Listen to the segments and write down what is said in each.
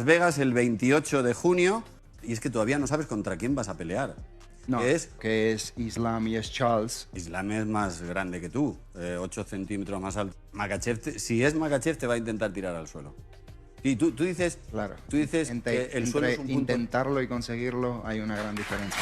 Las Vegas el 28 de junio y es que todavía no sabes contra quién vas a pelear. No, que es Islam y es Charles. Islam es más grande que tú, 8 centímetros más alto. Makhachev, si es Makhachev, te va a intentar tirar al suelo. Y tú dices, claro. Tú dices que el suelo es un punto... intentarlo y conseguirlo hay una gran diferencia.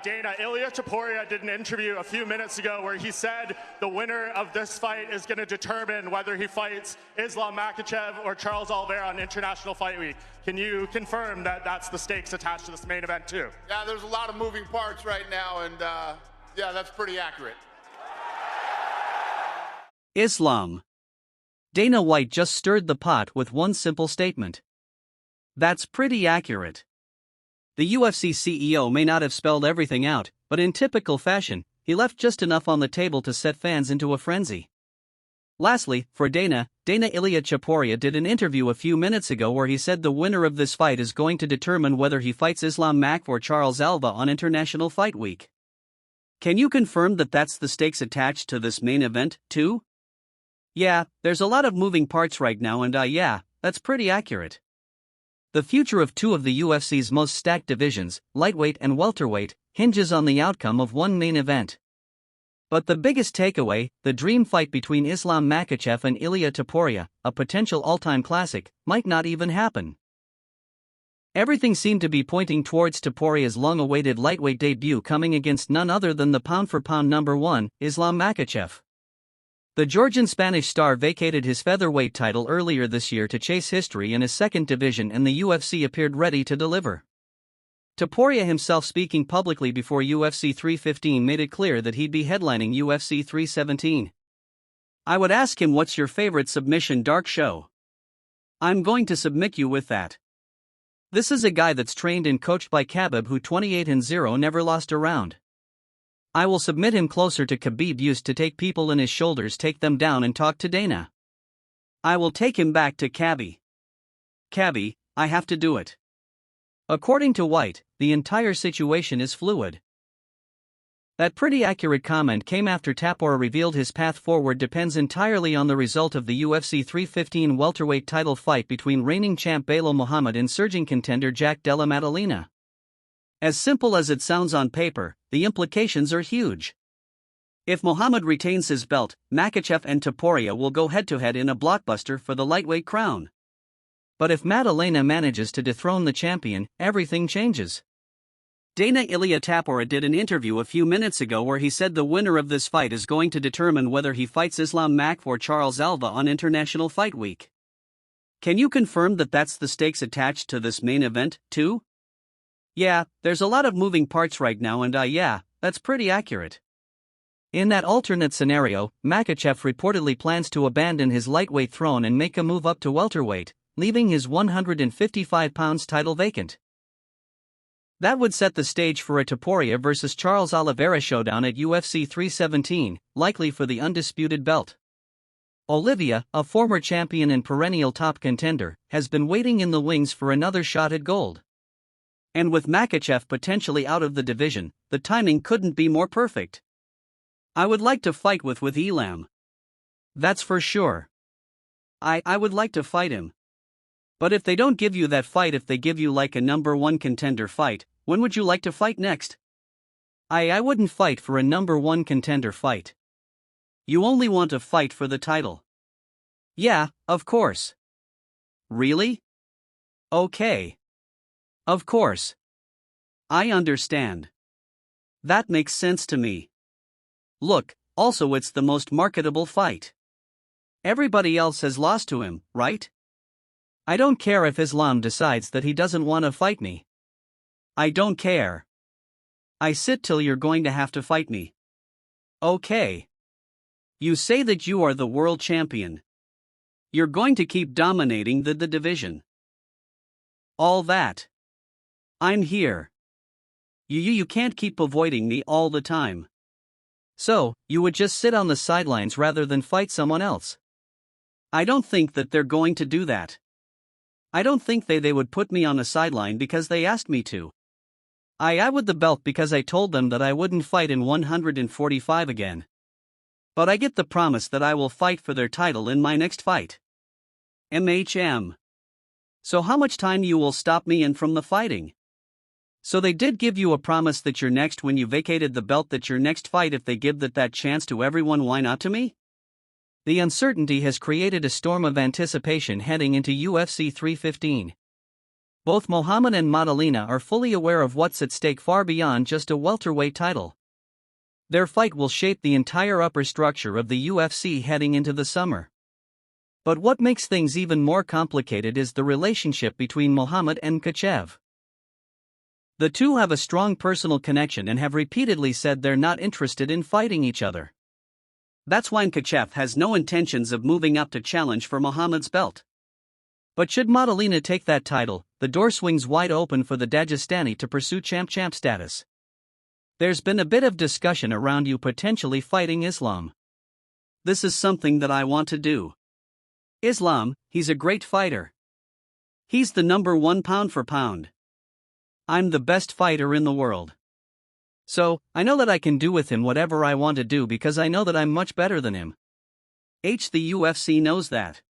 Dana, Ilia Topuria did an interview a few minutes ago where he said the winner of this fight is going to determine whether he fights Islam Makhachev or Charles Oliveira on International Fight Week. Can you confirm that that's the stakes attached to this main event too? Yeah, there's a lot of moving parts right now, and yeah, that's pretty accurate. Islam. Dana White just stirred the pot with one simple statement. That's pretty accurate. The UFC CEO may not have spelled everything out, but in typical fashion, he left just enough on the table to set fans into a frenzy. Lastly, for Dana Ilia Topuria did an interview a few minutes ago where he said the winner of this fight is going to determine whether he fights Islam Makhachev or Charles Alva on International Fight Week. Can you confirm that that's the stakes attached to this main event, too? Yeah, there's a lot of moving parts right now and yeah, that's pretty accurate. The future of two of the UFC's most stacked divisions, lightweight and welterweight, hinges on the outcome of one main event. But the biggest takeaway, the dream fight between Islam Makhachev and Ilia Topuria, a potential all-time classic, might not even happen. Everything seemed to be pointing towards Topuria's long-awaited lightweight debut coming against none other than the pound-for-pound number one, Islam Makhachev. The Georgian-Spanish star vacated his featherweight title earlier this year to chase history in his second division, and the UFC appeared ready to deliver. Topuria himself, speaking publicly before UFC 315, made it clear that he'd be headlining UFC 317. I would ask him, what's your favorite submission dark show? I'm going to submit you with that. This is a guy that's trained and coached by Khabib, who 28-0 never lost a round. I will submit him closer to Khabib used to take people in his shoulders, take them down and talk to Dana. I will take him back to Khabib. Khabib, I have to do it. According to White, the entire situation is fluid. That pretty accurate comment came after Topuria revealed his path forward depends entirely on the result of the UFC 315 welterweight title fight between reigning champ Belal Muhammad and surging contender Jack Della Maddalena. As simple as it sounds on paper, the implications are huge. If Muhammad retains his belt, Makhachev and Topuria will go head-to-head in a blockbuster for the lightweight crown. But if Maddalena manages to dethrone the champion, everything changes. Dana Ilia Topuria did an interview a few minutes ago where he said the winner of this fight is going to determine whether he fights Islam Makhachev or Charles Alva on International Fight Week. Can you confirm that that's the stakes attached to this main event, too? Yeah, there's a lot of moving parts right now and yeah, that's pretty accurate. In that alternate scenario, Makhachev reportedly plans to abandon his lightweight throne and make a move up to welterweight, leaving his 155 pounds title vacant. That would set the stage for a Topuria vs Charles Oliveira showdown at UFC 317, likely for the undisputed belt. Oliveira, a former champion and perennial top contender, has been waiting in the wings for another shot at gold. And with Makhachev potentially out of the division, the timing couldn't be more perfect. I would like to fight with Elam. That's for sure. I would like to fight him. But if they don't give you that fight, if they give you like a number one contender fight, when would you like to fight next? I wouldn't fight for a number one contender fight. You only want to fight for the title. Yeah, of course. Really? Okay. Of course. I understand. That makes sense to me. Look, also it's the most marketable fight. Everybody else has lost to him, right? I don't care if Islam decides that he doesn't want to fight me. I don't care. I sit till you're going to have to fight me. Okay. You say that you are the world champion. You're going to keep dominating the division. All that. I'm here. You can't keep avoiding me all the time. So, you would just sit on the sidelines rather than fight someone else. I don't think that they're going to do that. I don't think they would put me on a sideline because they asked me to. I would the belt because I told them that I wouldn't fight in 145 again. But I get the promise that I will fight for their title in my next fight. MHM. So how much time you will stop me in from the fighting? So they did give you a promise that your next when you vacated the belt that your next fight if they give that chance to everyone, why not to me? The uncertainty has created a storm of anticipation heading into UFC 315. Both Muhammad and Madalina are fully aware of what's at stake far beyond just a welterweight title. Their fight will shape the entire upper structure of the UFC heading into the summer. But what makes things even more complicated is the relationship between Muhammad and Makhachev. The two have a strong personal connection and have repeatedly said they're not interested in fighting each other. That's why Makhachev has no intentions of moving up to challenge for Muhammad's belt. But should Madalina take that title, the door swings wide open for the Dagestani to pursue champ status. There's been a bit of discussion around you potentially fighting Islam. This is something that I want to do. Islam, he's a great fighter. He's the number one pound for pound. I'm the best fighter in the world. So, I know that I can do with him whatever I want to do because I know that I'm much better than him. The UFC knows that.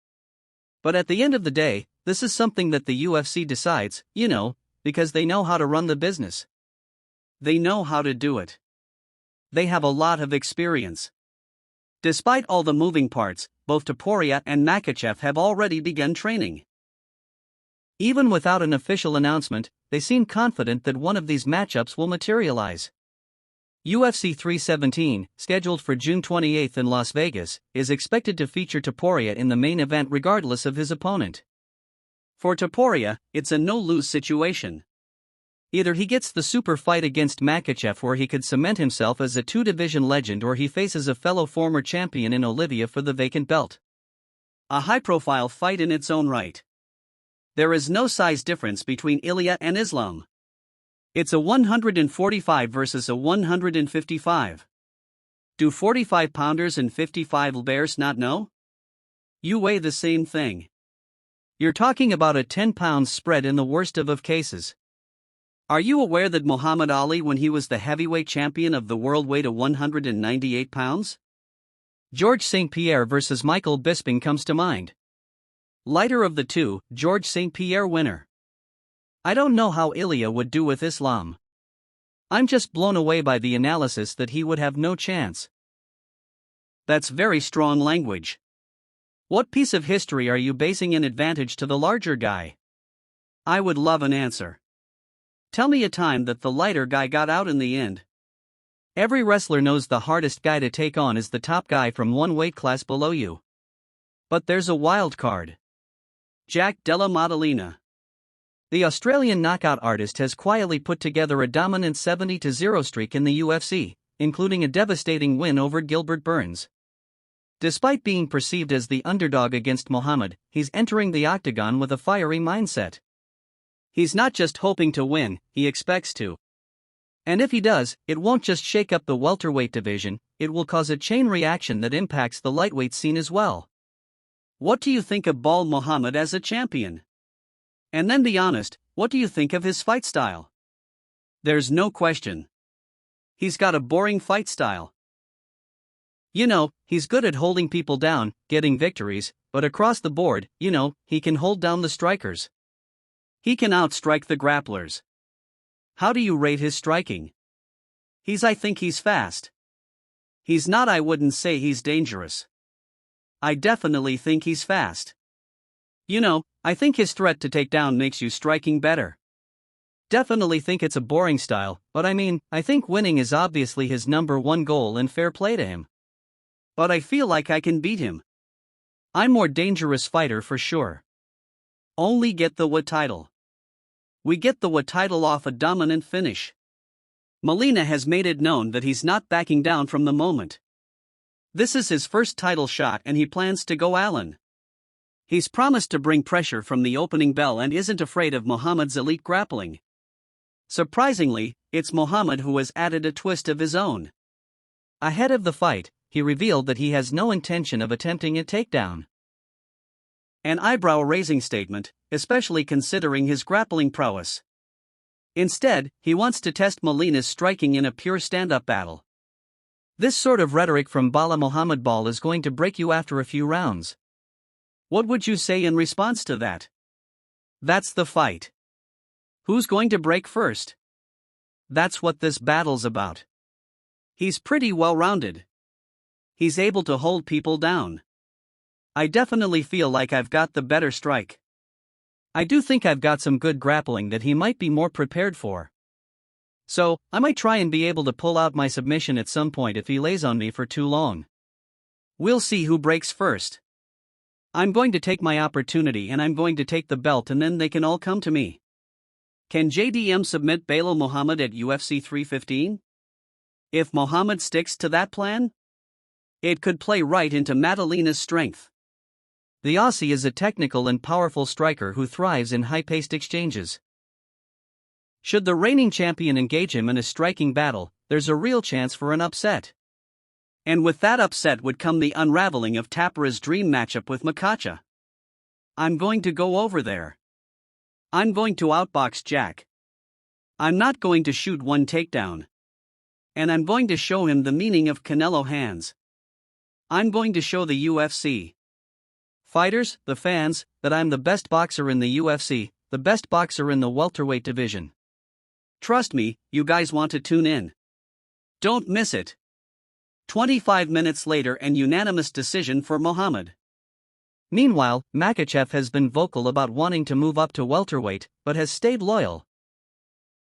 But at the end of the day, this is something that the UFC decides, because they know how to run the business. They know how to do it. They have a lot of experience. Despite all the moving parts, both Topuria and Makhachev have already begun training. Even without an official announcement, they seem confident that one of these matchups will materialize. UFC 317, scheduled for June 28 in Las Vegas, is expected to feature Topuria in the main event regardless of his opponent. For Topuria, it's a no-lose situation. Either he gets the super fight against Makhachev where he could cement himself as a two-division legend, or he faces a fellow former champion in Olivia for the vacant belt. A high-profile fight in its own right. There is no size difference between Ilya and Islam. It's a 145 versus a 155. Do 45-pounders and 55-libers not know? You weigh the same thing. You're talking about a 10-pound spread in the worst of cases. Are you aware that Muhammad Ali, when he was the heavyweight champion of the world, weighed 198 pounds? George St. Pierre versus Michael Bisping comes to mind. Lighter of the two, George St. Pierre winner. I don't know how Ilya would do with Islam. I'm just blown away by the analysis that he would have no chance. That's very strong language. What piece of history are you basing an advantage to the larger guy? I would love an answer. Tell me a time that the lighter guy got out in the end. Every wrestler knows the hardest guy to take on is the top guy from one weight class below you. But there's a wild card. Jack Della Maddalena. The Australian knockout artist has quietly put together a dominant 70-0 streak in the UFC, including a devastating win over Gilbert Burns. Despite being perceived as the underdog against Muhammad, he's entering the octagon with a fiery mindset. He's not just hoping to win, he expects to. And if he does, it won't just shake up the welterweight division, it will cause a chain reaction that impacts the lightweight scene as well. What do you think of Bald Muhammad as a champion? And then be honest, what do you think of his fight style? There's no question. He's got a boring fight style. He's good at holding people down, getting victories, but across the board, he can hold down the strikers. He can outstrike the grapplers. How do you rate his striking? I think he's fast. He's not, I wouldn't say he's dangerous. I definitely think he's fast. I think his threat to take down makes you striking better. Definitely think it's a boring style, but I think winning is obviously his number one goal and fair play to him. But I feel like I can beat him. I'm more dangerous fighter for sure. Only get the WA title. We get the WA title off a dominant finish. Molina has made it known that he's not backing down from the moment. This is his first title shot and he plans to go Allen. He's promised to bring pressure from the opening bell and isn't afraid of Muhammad's elite grappling. Surprisingly, it's Muhammad who has added a twist of his own. Ahead of the fight, he revealed that he has no intention of attempting a takedown. An eyebrow-raising statement, especially considering his grappling prowess. Instead, he wants to test Molina's striking in a pure stand-up battle. This sort of rhetoric from Bala Muhammad Ball is going to break you after a few rounds. What would you say in response to that? That's the fight. Who's going to break first? That's what this battle's about. He's pretty well-rounded. He's able to hold people down. I definitely feel like I've got the better strike. I do think I've got some good grappling that he might be more prepared for. So, I might try and be able to pull out my submission at some point if he lays on me for too long. We'll see who breaks first. I'm going to take my opportunity and I'm going to take the belt and then they can all come to me. Can JDM submit Belal Muhammad at UFC 315? If Muhammad sticks to that plan, it could play right into Madalena's strength. The Aussie is a technical and powerful striker who thrives in high-paced exchanges. Should the reigning champion engage him in a striking battle, there's a real chance for an upset. And with that upset would come the unraveling of Topuria's dream matchup with Makhachev. I'm going to go over there. I'm going to outbox Jack. I'm not going to shoot one takedown. And I'm going to show him the meaning of Canelo hands. I'm going to show the UFC fighters, the fans, that I'm the best boxer in the UFC, the best boxer in the welterweight division. Trust me, you guys want to tune in. Don't miss it. 25 minutes later, an unanimous decision for Muhammad. Meanwhile, Makhachev has been vocal about wanting to move up to welterweight, but has stayed loyal.